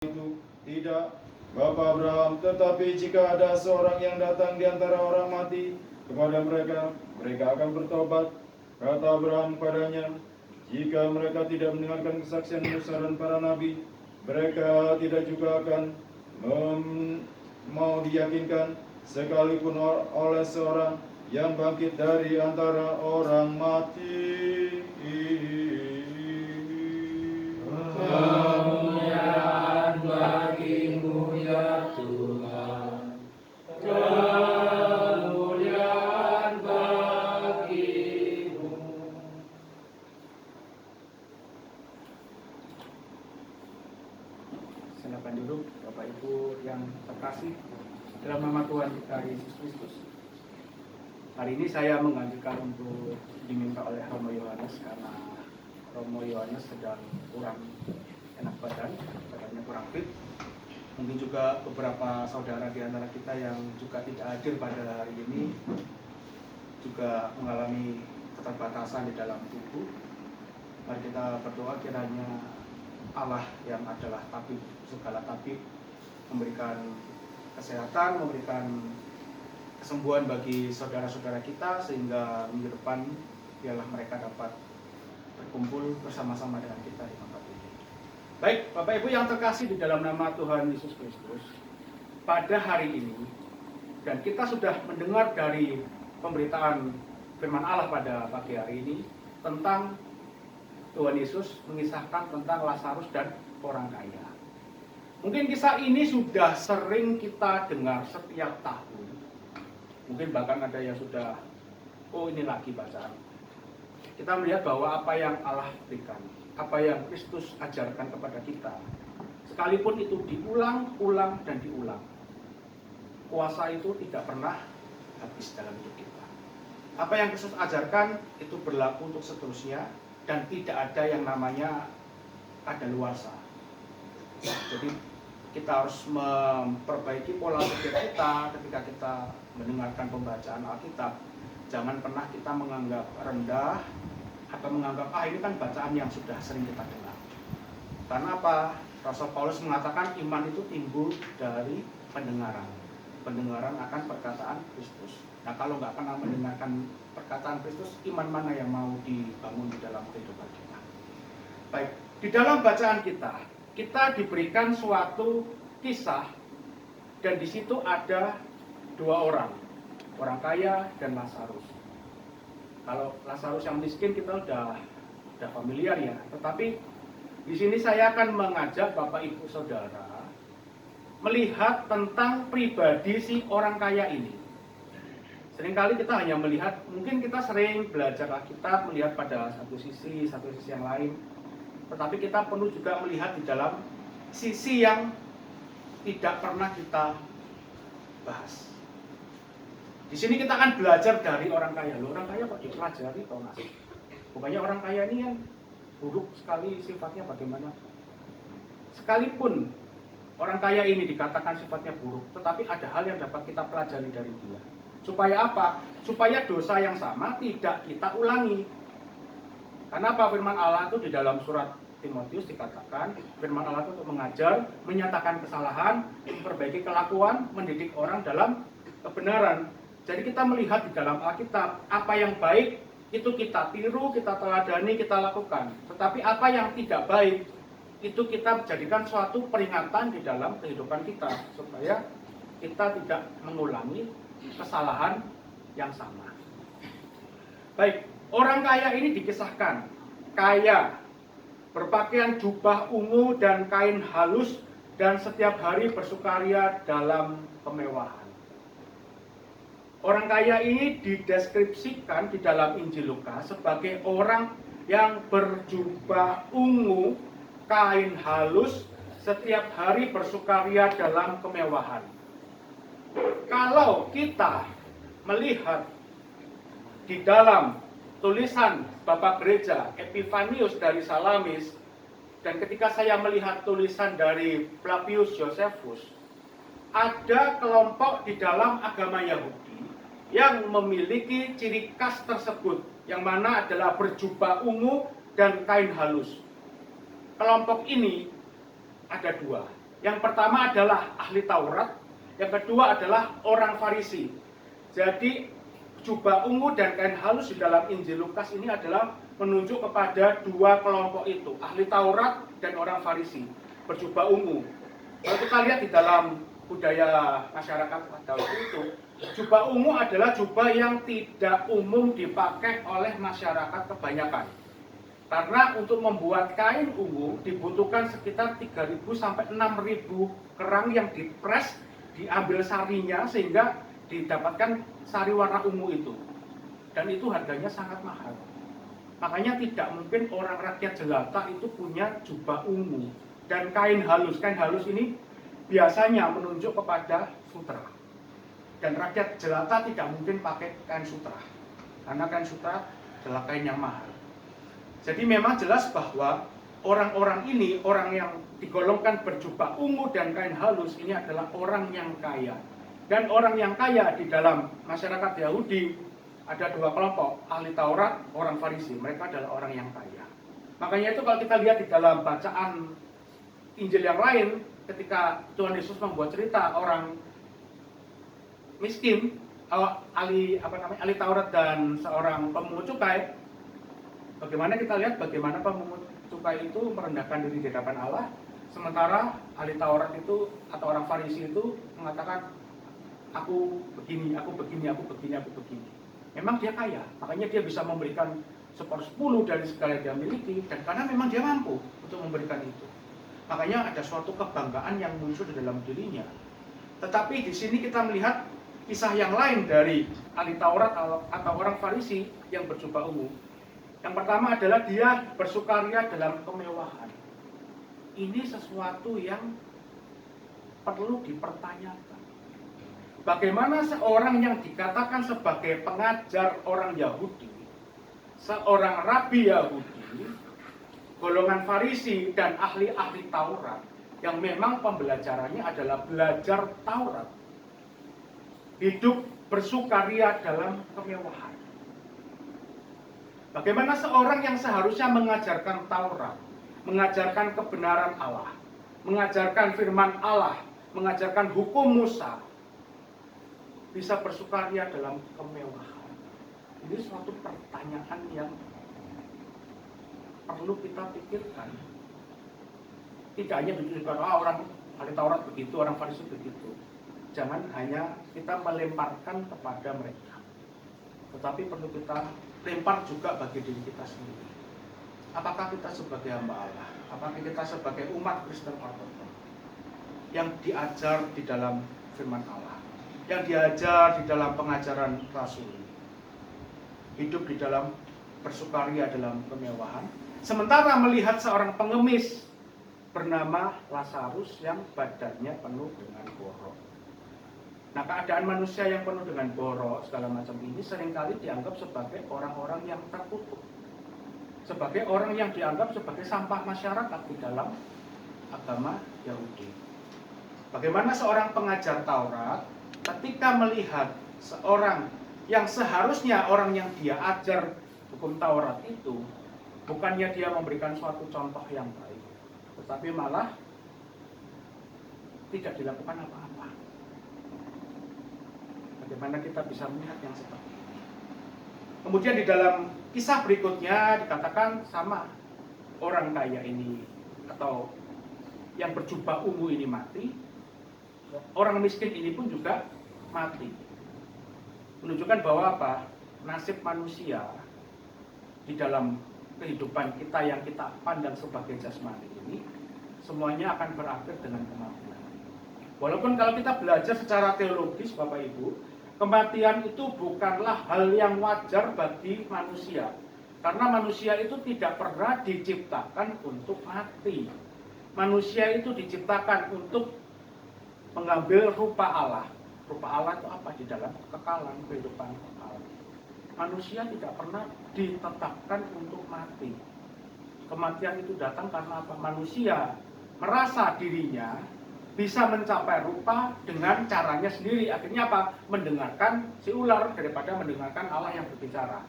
itu tidak Bapak Abraham, tetapi jika ada seorang yang datang di antara orang mati kepada mereka, mereka akan bertobat. Kata Abraham padanya, jika mereka tidak mendengarkan kesaksian Musa dan para nabi, mereka tidak juga akan mau diyakinkan sekalipun oleh seorang yang bangkit dari antara orang mati. Kemuliaan bagimu ya Tuhan, kemuliaan bagimu. Silakan duduk Bapak Ibu yang terkasih dalam nama Tuhan kita Yesus Kristus. Hari ini saya mengajukan untuk diminta oleh Romo Yohanes karena Romo Yohanes sedang kurang enak badannya kurang fit. Mungkin juga beberapa saudara di antara kita yang juga tidak hadir pada hari ini juga mengalami keterbatasan di dalam tubuh. Mari kita berdoa kiranya Allah yang adalah tabib segala tabib memberikan kesehatan, memberikan kesembuhan bagi saudara-saudara kita sehingga minggu depan biarlah mereka dapat berkumpul bersama-sama dengan kita di tempat ini. Baik, Bapak Ibu yang terkasih di dalam nama Tuhan Yesus Kristus, pada hari ini dan kita sudah mendengar dari pemberitaan firman Allah pada pagi hari ini tentang Tuhan Yesus mengisahkan tentang Lazarus dan orang kaya. Mungkin kisah ini sudah sering kita dengar setiap tahun. Mungkin bahkan ada yang sudah, oh ini lagi bacaan. Kita melihat bahwa apa yang Allah berikan, apa yang Kristus ajarkan kepada kita, sekalipun itu diulang, dan diulang, kuasa itu tidak pernah habis dalam hidup kita. Apa yang Kristus ajarkan itu berlaku untuk seterusnya dan tidak ada yang namanya kadaluarsa. Jadi kita harus memperbaiki pola pikir kita ketika kita mendengarkan pembacaan Alkitab. Jangan pernah kita menganggap rendah atau menganggap ini kan bacaan yang sudah sering kita dengar. Karena apa? Rasul Paulus mengatakan iman itu timbul dari pendengaran. Pendengaran akan perkataan Kristus. Nah, kalau nggak pernah mendengarkan perkataan Kristus, iman mana yang mau dibangun di dalam kehidupan kita? Baik, di dalam bacaan kita diberikan suatu kisah dan di situ ada dua orang kaya dan Lazarus. Kalau Lazarus yang miskin kita udah familiar ya, tetapi di sini saya akan mengajak Bapak Ibu Saudara melihat tentang pribadi si orang kaya ini. Seringkali kita hanya melihat, mungkin kita sering belajar Alkitab melihat pada satu sisi yang lain, tetapi kita perlu juga melihat di dalam sisi yang tidak pernah kita bahas. Di sini kita akan belajar dari orang kaya. Orang kaya kok dipelajari toh Mas? Bukannya orang kaya ini yang buruk sekali sifatnya bagaimana? Sekalipun orang kaya ini dikatakan sifatnya buruk, tetapi ada hal yang dapat kita pelajari dari dia. Supaya apa? Supaya dosa yang sama tidak kita ulangi. Karena apa? Firman Allah itu di dalam surat Timotius dikatakan, firman Allah itu untuk mengajar, menyatakan kesalahan, memperbaiki kelakuan, mendidik orang dalam kebenaran. Jadi kita melihat di dalam Alkitab, apa yang baik itu kita tiru, kita teladani, kita lakukan. Tetapi apa yang tidak baik itu kita jadikan suatu peringatan di dalam kehidupan kita supaya kita tidak mengulangi kesalahan yang sama. Baik, orang kaya ini dikisahkan kaya, berpakaian jubah ungu dan kain halus dan setiap hari bersukaria dalam kemewahan. Orang kaya ini dideskripsikan di dalam Injil Lukas sebagai orang yang berjubah ungu, kain halus, setiap hari bersukaria dalam kemewahan. Kalau kita melihat di dalam tulisan Bapak Gereja Epifanius dari Salamis, dan ketika saya melihat tulisan dari Flavius Josephus, ada kelompok di dalam agama Yahudi yang memiliki ciri khas tersebut, yang mana adalah berjubah ungu dan kain halus. Kelompok ini ada dua. Yang pertama adalah ahli Taurat, yang kedua adalah orang Farisi. Jadi jubah ungu dan kain halus di dalam Injil Lukas ini adalah menunjuk kepada dua kelompok itu, ahli Taurat dan orang Farisi, berjubah ungu. Kalau kita lihat di dalam budaya masyarakat pada waktu itu, jubah ungu adalah jubah yang tidak umum dipakai oleh masyarakat kebanyakan. Karena untuk membuat kain ungu dibutuhkan sekitar 3.000 sampai 6.000 kerang yang dipres, diambil sarinya sehingga didapatkan sari warna ungu itu. Dan itu harganya sangat mahal. Makanya tidak mungkin orang rakyat jelata itu punya jubah ungu dan kain halus. Kain halus ini biasanya menunjuk kepada sutra. Dan rakyat jelata tidak mungkin pakai kain sutra. Karena kain sutra adalah kain yang mahal. Jadi memang jelas bahwa orang-orang ini, orang yang digolongkan berjubah ungu dan kain halus ini adalah orang yang kaya. Dan orang yang kaya di dalam masyarakat Yahudi ada dua kelompok, ahli Taurat, orang Farisi. Mereka adalah orang yang kaya. Makanya itu kalau kita lihat di dalam bacaan Injil yang lain, ketika Tuhan Yesus membuat cerita orang miskin, ahli Taurat dan seorang pemungut cukai, bagaimana kita lihat bagaimana pemungut cukai itu merendahkan diri di hadapan Allah, sementara ahli Taurat itu atau orang Farisi itu mengatakan, aku begini, aku begini, aku begini, aku begini. Memang dia kaya, makanya dia bisa memberikan 1/10 dari segala yang dia miliki, dan karena memang dia mampu untuk memberikan itu. Makanya ada suatu kebanggaan yang muncul di dalam dirinya. Tetapi di sini kita melihat kisah yang lain dari ahli Taurat atau orang Farisi yang berjubah ungu. Yang pertama adalah dia bersukaria dalam kemewahan. Ini sesuatu yang perlu dipertanyakan. Bagaimana seorang yang dikatakan sebagai pengajar orang Yahudi, seorang rabi Yahudi, golongan Farisi dan ahli-ahli Taurat, yang memang pembelajarannya adalah belajar Taurat, hidup bersukaria dalam kemewahan. Bagaimana seorang yang seharusnya mengajarkan Taurat, mengajarkan kebenaran Allah, mengajarkan firman Allah, mengajarkan hukum Musa, bisa bersukaria dalam kemewahan? Ini suatu pertanyaan yang perlu kita pikirkan. Tidak hanya ditujukan, orang ahli Taurat begitu, orang Farisi begitu. Jangan hanya kita melemparkan kepada mereka, tetapi perlu kita lempar juga bagi diri kita sendiri. Apakah kita sebagai hamba Allah, apakah kita sebagai umat Kristen Ortodok yang diajar di dalam firman Allah, yang diajar di dalam pengajaran Rasul, hidup di dalam bersukaria dalam kemewahan, sementara melihat seorang pengemis bernama Lazarus yang badannya penuh dengan borok. Nah, keadaan manusia yang penuh dengan borok segala macam ini seringkali dianggap sebagai orang-orang yang terkutuk, sebagai orang yang dianggap sebagai sampah masyarakat di dalam agama Yahudi. Bagaimana seorang pengajar Taurat ketika melihat seorang yang seharusnya orang yang dia ajar hukum Taurat itu, bukannya dia memberikan suatu contoh yang baik, tetapi malah tidak dilakukan apa-apa. Bagaimana kita bisa melihat yang seperti ini? Kemudian di dalam kisah berikutnya dikatakan sama orang kaya ini atau yang berjubah ungu ini mati, orang miskin ini pun juga mati. Menunjukkan bahwa apa? Nasib manusia di dalam kehidupan kita yang kita pandang sebagai jasmani ini semuanya akan berakhir dengan kematian. Walaupun kalau kita belajar secara teologis, Bapak Ibu, kematian itu bukanlah hal yang wajar bagi manusia. Karena manusia itu tidak pernah diciptakan untuk mati. Manusia itu diciptakan untuk mengambil rupa Allah. Rupa Allah itu apa? Di dalam kekekalan kehidupan kekal. Manusia tidak pernah ditetapkan untuk mati. Kematian itu datang karena apa? Manusia merasa dirinya bisa mencapai rupa dengan caranya sendiri. Akhirnya apa? Mendengarkan si ular daripada mendengarkan Allah yang berbicara.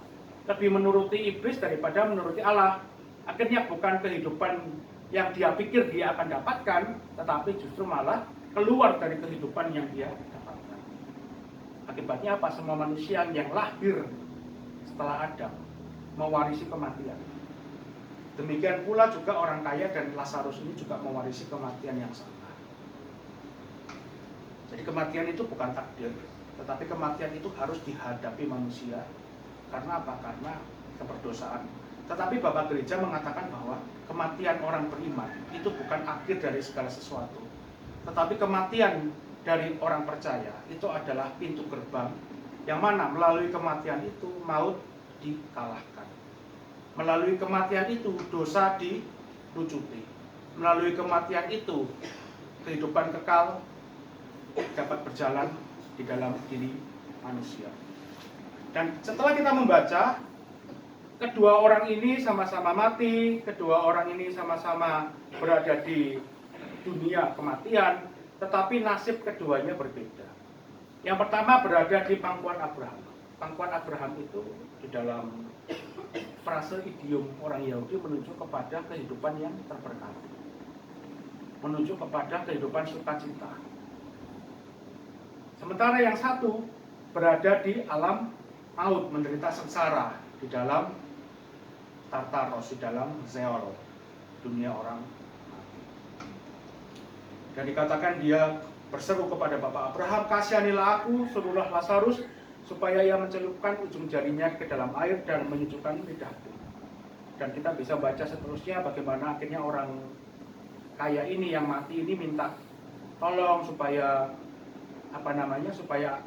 Lebih menuruti iblis daripada menuruti Allah. Akhirnya bukan kehidupan yang dia pikir dia akan dapatkan, tetapi justru malah keluar dari kehidupan yang dia dapatkan. Akibatnya apa? Semua manusia yang lahir setelah Adam mewarisi kematian. Demikian pula juga orang kaya dan Lazarus ini juga mewarisi kematian yang sama. Jadi kematian itu bukan takdir, tetapi kematian itu harus dihadapi manusia. Karena apa? Karena keberdosaan. Tetapi Bapak Gereja mengatakan bahwa kematian orang beriman itu bukan akhir dari segala sesuatu. Tetapi kematian dari orang percaya itu adalah pintu gerbang yang mana melalui kematian itu maut dikalahkan. Melalui kematian itu dosa dilucuti. Melalui kematian itu kehidupan kekal dapat berjalan di dalam diri manusia. Dan setelah kita membaca, kedua orang ini sama-sama mati, kedua orang ini sama-sama berada di dunia kematian, tetapi nasib keduanya berbeda. Yang pertama berada di pangkuan Abraham. Pangkuan Abraham itu di dalam frase idiom orang Yahudi menunjuk kepada kehidupan yang terberkati, menunjuk kepada kehidupan sukacita. Sementara yang satu berada di alam maut, menderita sengsara di dalam Tartaros, di dalam Sheol, dunia orang mati. Dan dikatakan dia berseru kepada Bapak Abraham, kasihanilah aku, suruhlah Lazarus supaya ia mencelupkan ujung jarinya ke dalam air dan menyejukkan lidahku. Dan kita bisa baca seterusnya bagaimana akhirnya orang kaya ini yang mati ini minta tolong supaya supaya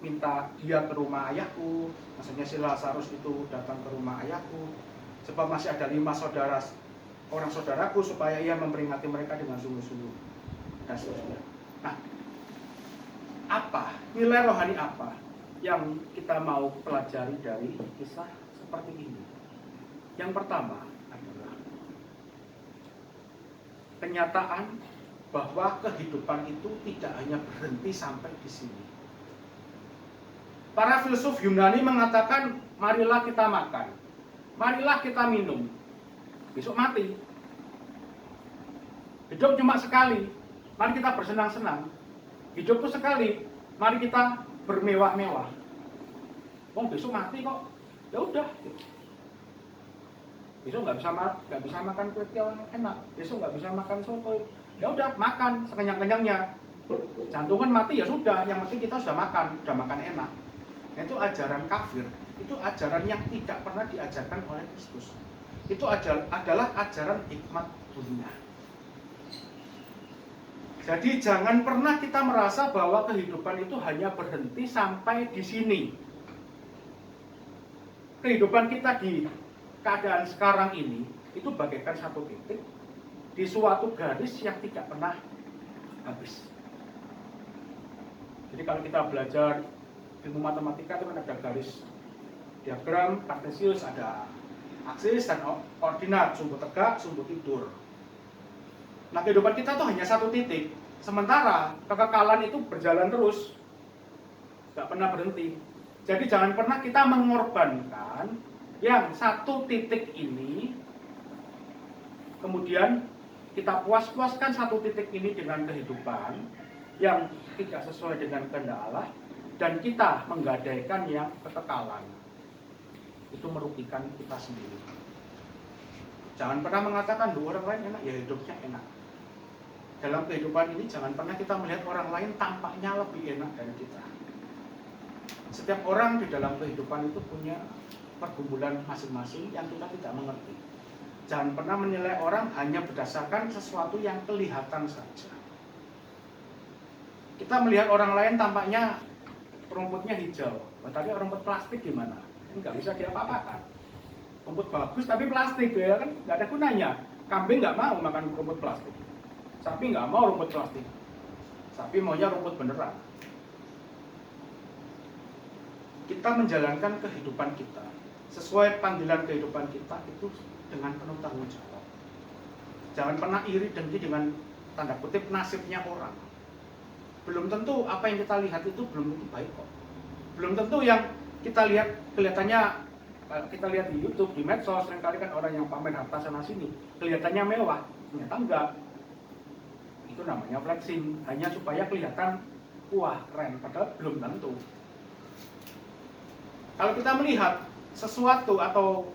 minta dia ke rumah ayahku. Maksudnya si Lazarus itu datang ke rumah ayahku sebab masih ada 5 saudara orang saudaraku supaya ia memperingati mereka dengan sungguh-sungguh dan seterusnya. Nah, apa nilai rohani apa yang kita mau pelajari dari kisah seperti ini? Yang pertama adalah kenyataan bahwa kehidupan itu tidak hanya berhenti sampai di sini. Para filsuf Yunani mengatakan, marilah kita makan, marilah kita minum, besok mati. Hidup cuma sekali, mari kita bersenang-senang. Hidup itu sekali, mari kita bermewah-mewah. Besok mati kok, ya udah. Besok nggak bisa makan kue tiaw yang enak, besok nggak bisa makan soto, ya udah makan sekenyang-kenyangnya. Jantungan mati ya sudah, yang penting kita sudah makan enak. Itu ajaran kafir, itu ajaran yang tidak pernah diajarkan oleh Kristus. Itu adalah ajaran hikmat dunia. Jadi jangan pernah kita merasa bahwa kehidupan itu hanya berhenti sampai di sini. Kehidupan kita di keadaan sekarang ini itu bagaikan satu titik di suatu garis yang tidak pernah habis. Jadi kalau kita belajar ilmu matematika itu kan ada garis diagram kartesius, ada aksis dan ordinat, sumbu tegak, sumbu tidur. Nah, kehidupan kita tuh hanya satu titik, sementara kekekalan itu berjalan terus, nggak pernah berhenti. Jadi jangan pernah kita mengorbankan yang satu titik ini, kemudian kita puas-puaskan satu titik ini dengan kehidupan yang tidak sesuai dengan kehendak Allah, dan kita menggadaikan yang kekekalan. Itu merugikan kita sendiri. Jangan pernah mengatakan orang lain enak, ya hidupnya enak. Dalam kehidupan ini jangan pernah kita melihat orang lain tampaknya lebih enak dari kita. Setiap orang di dalam kehidupan itu punya pergumulan masing-masing yang kita tidak mengerti. Jangan pernah menilai orang hanya berdasarkan sesuatu yang kelihatan saja. Kita melihat orang lain tampaknya rumputnya hijau, tapi rumput plastik gimana? Nggak bisa diapa-apakan. Rumput bagus tapi plastik, ya kan nggak ada gunanya. Kambing nggak mau makan rumput plastik, sapi nggak mau rumput plastik, sapi maunya rumput beneran. Kita menjalankan kehidupan kita sesuai panggilan kehidupan kita itu dengan penuh tanggung jawab. Jangan pernah iri dengki dengan tanda kutip nasibnya orang. Belum tentu apa yang kita lihat itu belum tentu baik kok. Belum tentu yang kita lihat kelihatannya Kalau kita lihat di YouTube, di medsos, seringkali kan orang yang pamer harta sana sini, kelihatannya mewah, ternyata enggak. Itu namanya flexing, hanya supaya kelihatan wah keren, padahal belum tentu. Kalau kita melihat sesuatu atau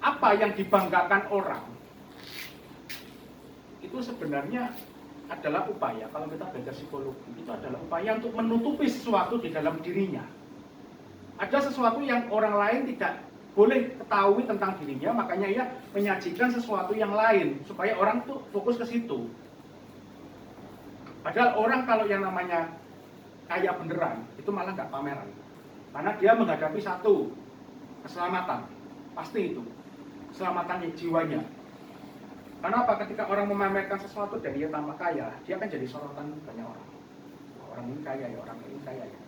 apa yang dibanggakan orang, itu sebenarnya adalah upaya, kalau kita belajar psikologi, itu adalah upaya untuk menutupi sesuatu di dalam dirinya. Ada sesuatu yang orang lain tidak boleh ketahui tentang dirinya, makanya ia menyajikan sesuatu yang lain, supaya orang tuh fokus ke situ. Padahal orang kalau yang namanya kaya beneran, itu malah nggak pameran. Karena dia menghadapi satu, keselamatan. Pasti itu, keselamatan jiwanya. Karena apa? Ketika orang memamerkan sesuatu dan dia tambah kaya, dia akan jadi sorotan banyak orang. Orang ini kaya ya, orang ini kaya ya.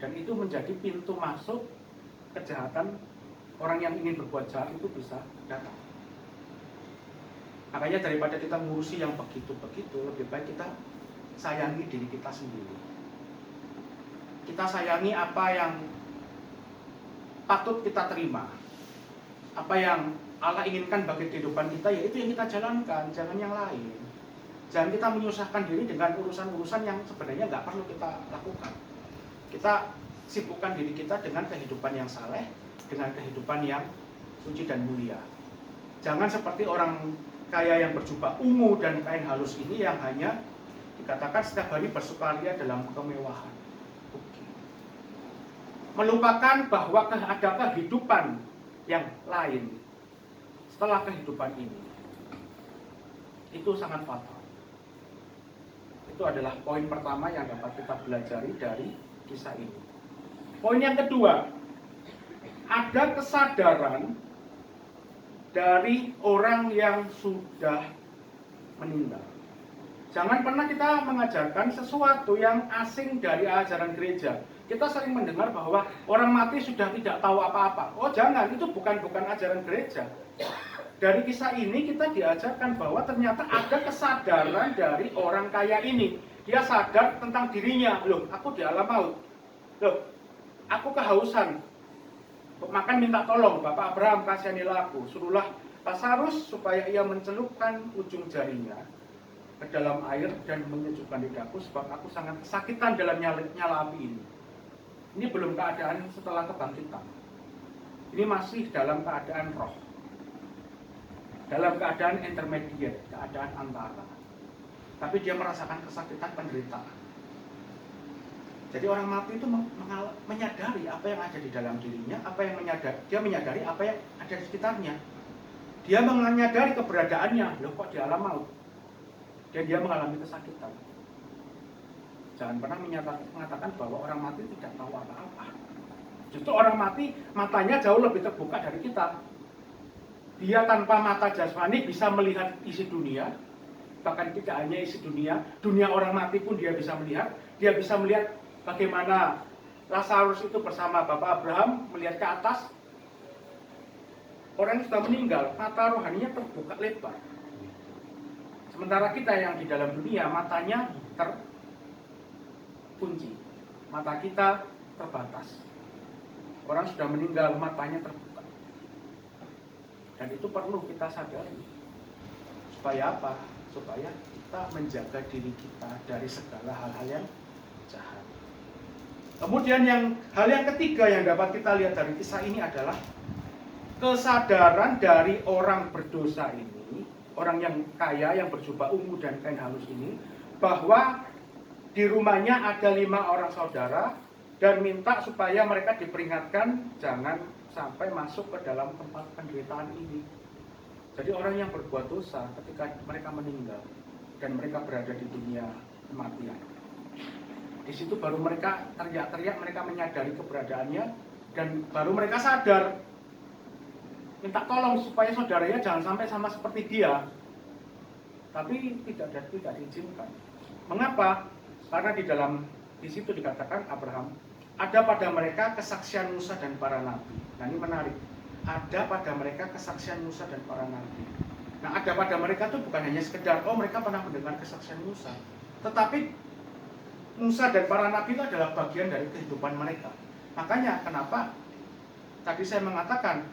Dan itu menjadi pintu masuk kejahatan. Orang yang ingin berbuat jahat itu bisa datang. Makanya daripada kita ngurusi yang begitu-begitu, lebih baik kita sayangi diri kita sendiri. Kita sayangi apa yang patut kita terima. Apa yang Allah inginkan bagi kehidupan kita, ya itu yang kita jalankan, jangan yang lain. Jangan kita menyusahkan diri dengan urusan-urusan yang sebenarnya nggak perlu kita lakukan. Kita sibukkan diri kita dengan kehidupan yang saleh, dengan kehidupan yang suci dan mulia. Jangan seperti orang kaya yang berjubah ungu dan kain halus ini yang hanya dikatakan setiap hari bersukaria dalam kemewahan. Melupakan bahwa ada kehidupan yang lain setelah kehidupan ini. Itu sangat fatal. Itu adalah poin pertama yang dapat kita pelajari dari kisah ini. Poin yang kedua, ada kesadaran dari orang yang sudah meninggal. Jangan pernah kita mengajarkan sesuatu yang asing dari ajaran gereja. Kita sering mendengar bahwa orang mati sudah tidak tahu apa-apa. Oh jangan, itu bukan ajaran gereja. Dari kisah ini kita diajarkan bahwa ternyata ada kesadaran dari orang kaya ini. Dia sadar tentang dirinya. Loh, aku di alam maut. Loh, aku kehausan. Makan minta tolong, Bapak Abraham kasihanilah aku. Suruhlah Lazarus supaya ia mencelupkan ujung jarinya ke dalam air dan menyejukkan lidahku, sebab aku sangat kesakitan dalam nyala api ini. Ini belum keadaan setelah kebangkitan. Ini masih dalam keadaan roh. Dalam keadaan intermediate, keadaan antara. Tapi dia merasakan kesakitan penderitaan. Jadi orang mati itu menyadari apa yang ada di dalam dirinya, dia menyadari apa yang ada di sekitarnya. Dia menyadari keberadaannya, loh kok di alam maut. Dan dia mengalami kesakitan. Jangan pernah mengatakan bahwa orang mati tidak tahu apa-apa. Justru orang mati matanya jauh lebih terbuka dari kita. Dia tanpa mata jasmani bisa melihat isi dunia, bahkan tidak hanya isi dunia, dunia orang mati pun dia bisa melihat. Dia bisa melihat bagaimana Lazarus itu bersama Bapak Abraham melihat ke atas. Orang yang sudah meninggal, mata rohaninya terbuka lebar. Sementara kita yang di dalam dunia, matanya terkunci. Mata kita terbatas. Orang sudah meninggal, matanya terbuka. Dan itu perlu kita sadari. Supaya apa? Supaya kita menjaga diri kita dari segala hal-hal yang jahat. Kemudian hal yang ketiga yang dapat kita lihat dari kisah ini adalah kesadaran dari orang berdosa ini, orang yang kaya yang berjubah ungu dan kain halus ini, bahwa di rumahnya ada 5 orang saudara dan minta supaya mereka diperingatkan jangan sampai masuk ke dalam tempat penderitaan ini. Jadi orang yang berbuat dosa ketika mereka meninggal dan mereka berada di dunia kematian, di situ baru mereka teriak-teriak, mereka menyadari keberadaannya dan baru mereka sadar, minta tolong supaya saudaranya jangan sampai sama seperti dia. Tapi tidak diizinkan. Mengapa? Karena di situ dikatakan Abraham, ada pada mereka kesaksian Musa dan para nabi. Nah ini menarik. Ada pada mereka kesaksian Musa dan para nabi. Nah ada pada mereka itu bukan hanya sekedar mereka pernah mendengar kesaksian Musa, tetapi Musa dan para nabi itu adalah bagian dari kehidupan mereka. Makanya kenapa Tadi saya mengatakan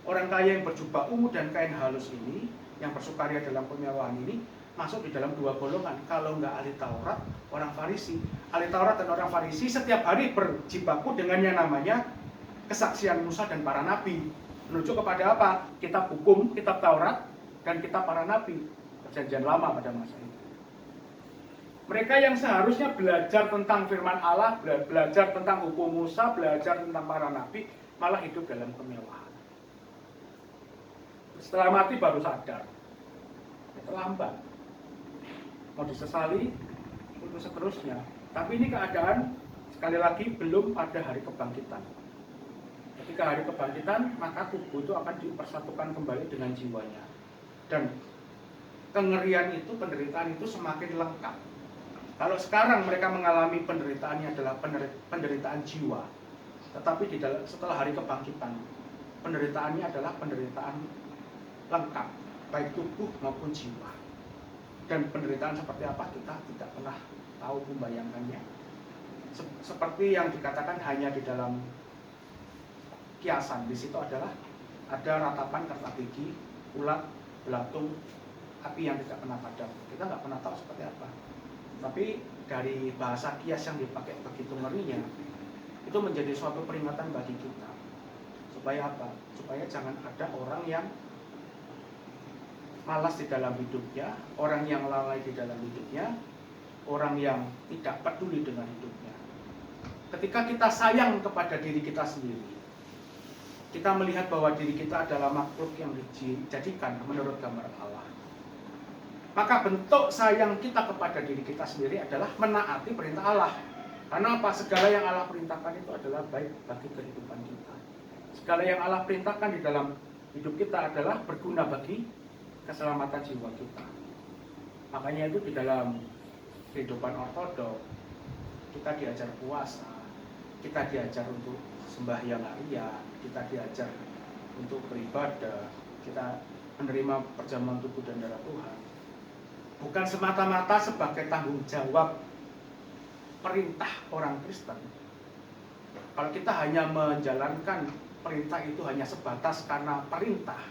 orang kaya yang berjubah ungu dan kain halus ini, yang bersukaria dalam kemewahan ini, masuk di dalam dua golongan. Kalau nggak ahli Taurat, orang Farisi. Ahli Taurat dan orang Farisi setiap hari berjibaku dengan yang namanya kesaksian Musa dan para nabi. Menuju kepada apa? Kitab hukum, kitab Taurat, dan kitab para nabi. Perjanjian lama pada masa itu. Mereka yang seharusnya belajar tentang firman Allah, belajar tentang hukum Musa, belajar tentang para nabi, malah hidup dalam kemewahan. Setelah mati baru sadar. Terlambat. Mau disesali, itu seterusnya. Tapi ini keadaan, sekali lagi, belum ada hari kebangkitan. Ketika hari kebangkitan, maka tubuh itu akan dipersatukan kembali dengan jiwanya. Dan kengerian itu, penderitaan itu semakin lengkap. Kalau sekarang mereka mengalami penderitaannya adalah penderitaan jiwa, tetapi setelah hari kebangkitan, penderitaannya adalah penderitaan lengkap, baik tubuh maupun jiwa. Dan penderitaan seperti apa kita tidak pernah tahu membayangkannya. Seperti yang dikatakan hanya di dalam kiasan, di situ adalah ada ratapan kerta gigi, ulat, belatung, api yang tidak pernah padam. Kita nggak pernah tahu seperti apa. Tapi dari bahasa kias yang dipakai begitu ngerinya, itu menjadi suatu peringatan bagi kita. Supaya apa? Supaya jangan ada orang yang malas di dalam hidupnya, orang yang lalai di dalam hidupnya, orang yang tidak peduli dengan hidupnya. Ketika kita sayang kepada diri kita sendiri, kita melihat bahwa diri kita adalah makhluk yang dijadikan menurut gambar Allah. Maka bentuk sayang kita kepada diri kita sendiri adalah menaati perintah Allah. Karena apa? Segala yang Allah perintahkan itu adalah baik bagi kehidupan kita. Segala yang Allah perintahkan di dalam hidup kita adalah berguna bagi keselamatan jiwa kita. Makanya itu di dalam kehidupan ortodok, kita diajar puasa, kita diajar untuk sembahyang harian, kita diajar untuk beribadah, kita menerima perjamuan tubuh dan darah Tuhan. Bukan semata-mata sebagai tanggung jawab perintah orang Kristen. Kalau kita hanya menjalankan perintah itu hanya sebatas karena perintah,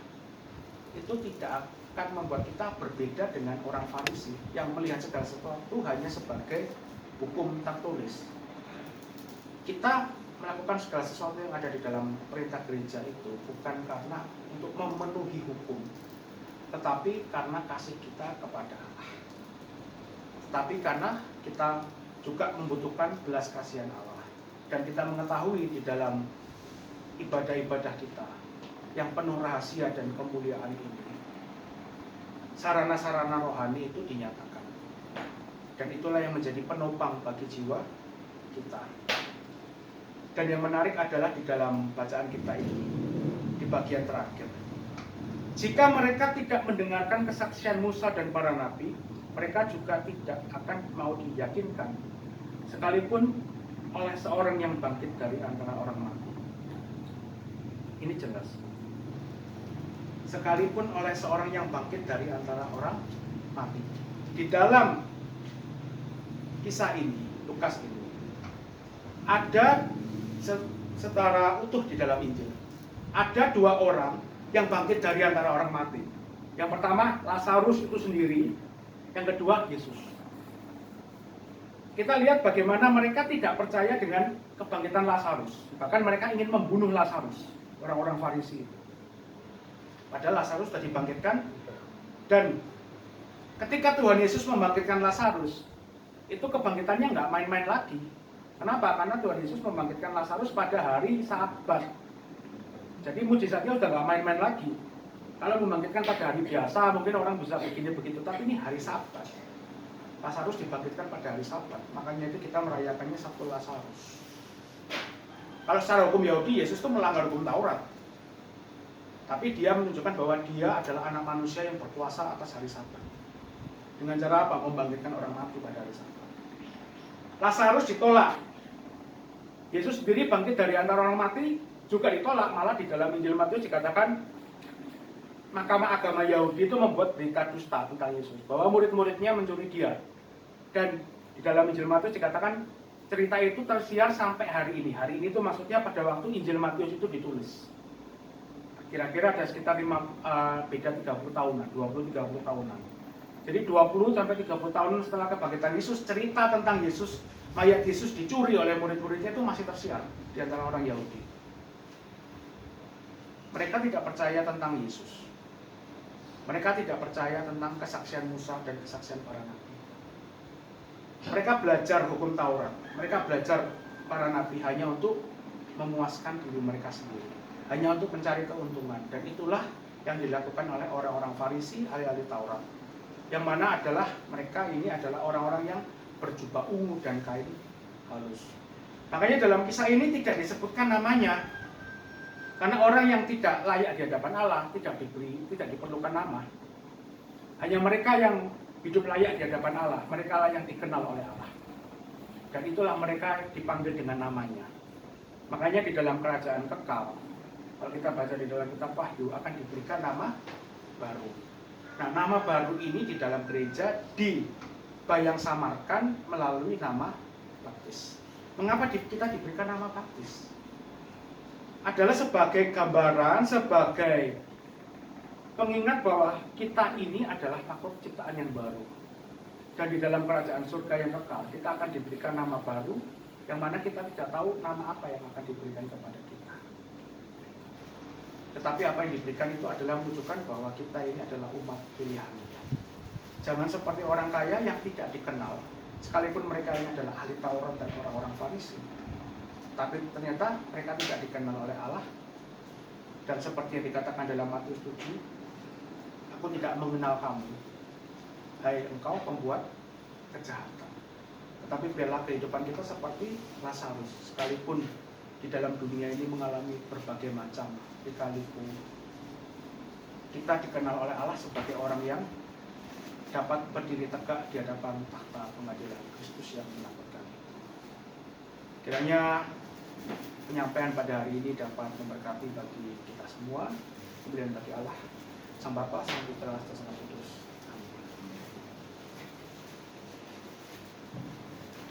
itu tidak akan membuat kita berbeda dengan orang Farisi yang melihat segala sesuatu hanya sebagai hukum tertulis. Kita melakukan segala sesuatu yang ada di dalam perintah gereja itu bukan karena untuk memenuhi hukum, tetapi karena kasih kita kepada Allah. Tapi karena kita juga membutuhkan belas kasihan Allah. Dan kita mengetahui di dalam ibadah-ibadah kita yang penuh rahasia dan kemuliaan ini, sarana-sarana rohani itu dinyatakan. Dan itulah yang menjadi penopang bagi jiwa kita. Dan yang menarik adalah di dalam bacaan kita ini, di bagian terakhir. Jika mereka tidak mendengarkan kesaksian Musa dan para nabi, mereka juga tidak akan mau diyakinkan, sekalipun oleh seorang yang bangkit dari antara orang mati. Ini jelas. Sekalipun oleh seorang yang bangkit dari antara orang mati. Di dalam kisah ini, Lukas ini, ada setara utuh di dalam Injil. Ada dua orang yang bangkit dari antara orang mati. Yang pertama, Lazarus itu sendiri. Yang kedua, Yesus. Kita lihat bagaimana mereka tidak percaya dengan kebangkitan Lazarus. Bahkan mereka ingin membunuh Lazarus, orang-orang Farisi itu. Padahal Lazarus sudah dibangkitkan. Dan ketika Tuhan Yesus membangkitkan Lazarus, itu kebangkitannya nggak main-main lagi. Kenapa? Karena Tuhan Yesus membangkitkan Lazarus pada hari Sabat. Jadi mujizatnya sudah nggak main-main lagi. Kalau membangkitkan pada hari biasa, mungkin orang bisa begini begitu. Tapi ini hari Sabat. Lazarus dibangkitkan pada hari Sabat. Makanya itu kita merayakannya Sabtu Lazarus. Kalau secara hukum Yahudi, Yesus itu melanggar hukum Taurat. Tapi dia menunjukkan bahwa dia adalah anak manusia yang berkuasa atas hari Sabat. Dengan cara apa? Membangkitkan orang mati pada hari Sabat. Lazarus ditolak. Yesus sendiri bangkit dari antara orang mati juga ditolak. Malah di dalam Injil Matius dikatakan Mahkamah Agama Yahudi itu membuat berita dusta tentang Yesus, bahwa murid-muridnya mencuri dia. Dan di dalam Injil Matius dikatakan cerita itu tersiar sampai hari ini. Hari ini itu maksudnya pada waktu Injil Matius itu ditulis. Kira-kira ada sekitar beda 30 tahunan, 20-30 tahunan. Jadi 20 sampai 30 tahun setelah kebangkitan Yesus, cerita tentang Yesus, mayat Yesus dicuri oleh murid-muridnya itu masih tersiar di antara orang Yahudi. Mereka tidak percaya tentang Yesus. Mereka tidak percaya tentang kesaksian Musa dan kesaksian para nabi. Mereka belajar hukum Taurat. Mereka belajar para nabi hanya untuk memuaskan diri mereka sendiri, hanya untuk mencari keuntungan. Dan itulah yang dilakukan oleh orang-orang Farisi, ahli-ahli Taurat, yang mana adalah mereka ini adalah orang-orang yang berjubah ungu dan kain halus. Makanya dalam kisah ini tidak disebutkan namanya, karena orang yang tidak layak di hadapan Allah tidak diperlukan nama. Hanya mereka yang hidup layak di hadapan Allah, mereka lah yang dikenal oleh Allah. Dan itulah mereka dipanggil dengan namanya. Makanya di dalam kerajaan kekal, kalau kita baca di dalam kitab Wahyu, akan diberikan nama baru. Nah, nama baru ini di dalam gereja dibayang samarkan melalui nama baptis. Mengapa kita diberikan nama baptis? Adalah sebagai gambaran, sebagai pengingat bahwa kita ini adalah makhluk ciptaan yang baru. Dan di dalam kerajaan surga yang kekal, kita akan diberikan nama baru, yang mana kita tidak tahu nama apa yang akan diberikan kepada kita. Tetapi apa yang diberikan itu adalah menunjukkan bahwa kita ini adalah umat pilihan. Jangan seperti orang kaya yang tidak dikenal, sekalipun mereka ini adalah ahli Taurat dan orang-orang Farisi. Tapi ternyata mereka tidak dikenal oleh Allah. Dan seperti yang dikatakan dalam Matius 7, aku tidak mengenal kamu, hai engkau pembuat kejahatan. Tetapi biarlah kehidupan kita seperti Lazarus, sekalipun di dalam dunia ini mengalami berbagai macam lika-liku, kita dikenal oleh Allah sebagai orang yang dapat berdiri tegak di hadapan takhta pengadilan Kristus yang menakutkan. Kiranya penyampaian pada hari ini dapat memberkati bagi kita semua, kemudian bagi Allah, Sang Bapa, Sang Putra, Sang Kudus.